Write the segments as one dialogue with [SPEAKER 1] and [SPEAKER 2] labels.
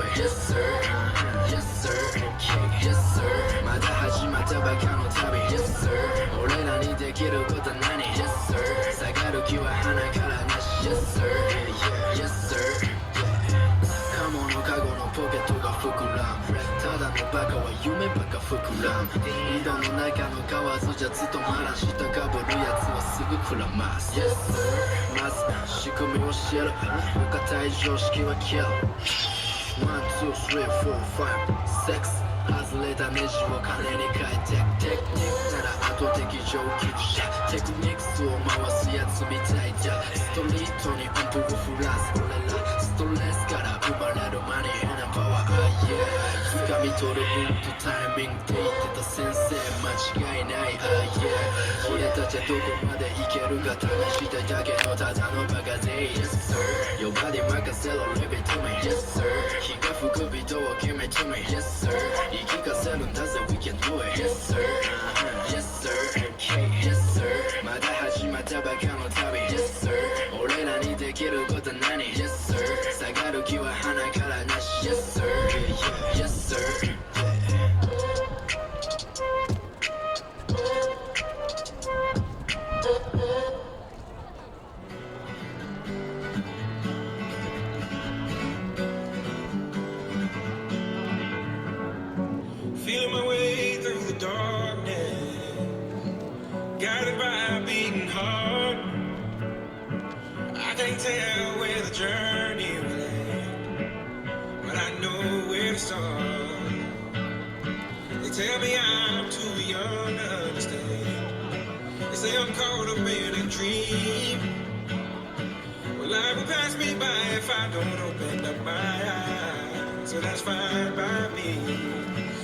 [SPEAKER 1] it Yes sir Yes sir Yes sir まだ始まったばかの旅 Yes sir 俺らにできること何 Yes sir 下がる気は鼻からなし Yes sir Yes sir カモのカゴのポケットが膨らむただのバカは夢ばか膨らむ井戸の中の河津じゃずっとまらしたかぶるやつはすぐくらます Yes sir まず仕組みを知る他対常識はキル One, two, three, four, five, six 外れたネジを金に変えてテクニックなら後的上級者テクニックスを回すやつみたいだストリートに音符を振らす俺らストレスから生まれるマニーなパワー yeah 掴み取る運とタイミングって言ってた先生間違いない yeah 俺たちはどこまでいけるか試したいだけのただのバカで Yes sir Your body 任せろ Leave it to me Yes sir 日が吹くビートを決め to me Yes sir 言い聞かせるんだぜ We can do it Yes sir Yes sir Yes sir まだ始まったばかの旅 Yes sir 俺らにできること何 Yes sir 下がる気は鼻からなし Yes sir Yes sir
[SPEAKER 2] Feeling my way through the darkness, guided by a beating heart. I can't tell where the journey will end, but I know where to start. They tell me I'm too young to understand. They say I'm caught up in a dream. Well, life will pass me by if I don't open up my eyes, so that's fine by me.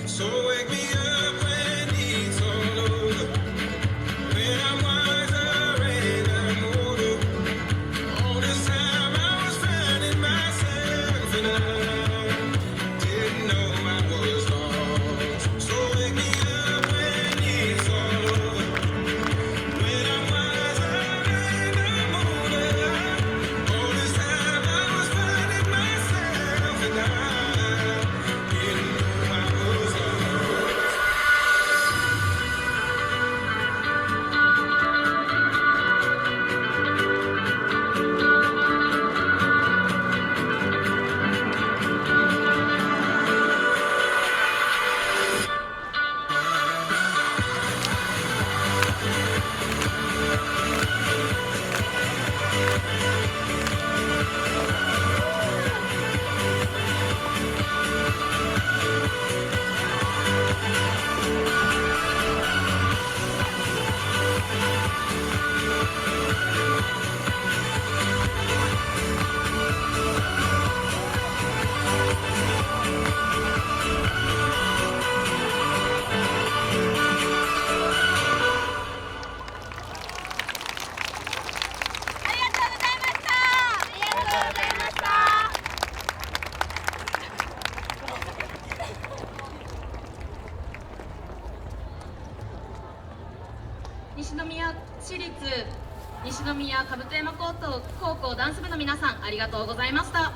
[SPEAKER 2] So wake me up when it's all over, when I'm wiser and I'm older. All this time I was finding myself and I didn't know I was lost. So wake me up when it's all over, when I'm wiser and I'm older. All this time I was finding myself and I didn't know I was lost.
[SPEAKER 3] 西宮市立西宮甲山高校ダンス部の皆さん、ありがとうございました。